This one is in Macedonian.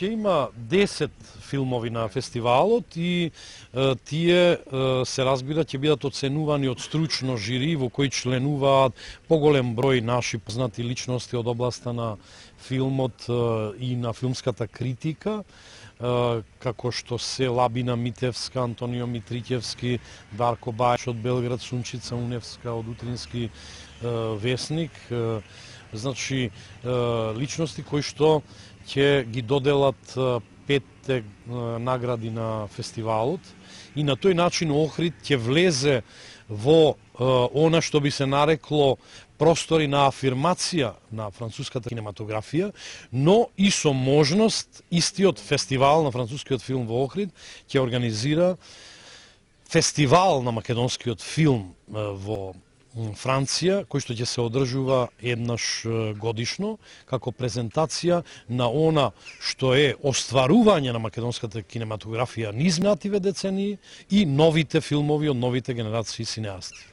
ќе има 10 филмови на фестивалот и тие се разбира ќе бидат оценувани од стручно жири во кој членуваат поголем број наши познати личности од областа на филмот и на филмската критика, како што се Лабина Митевска, Антонио Митрикевски, Дарко Бајч од Белград, Сунчица Уневска од Утрински весник. Значи, личности кои што ќе ги доделат 5 награди на фестивалот и на тој начин Охрид ќе влезе во она што би се нарекло простори на афирмација на француската кинематографија, но и со можност истиот фестивал на францускиот филм во Охрид ќе организира фестивал на македонскиот филм во Франција, кој што ќе се одржува еднаш годишно, како презентација на она што е остварување на македонската кинематографија низ минативе децении и новите филмови од новите генерации синеасти.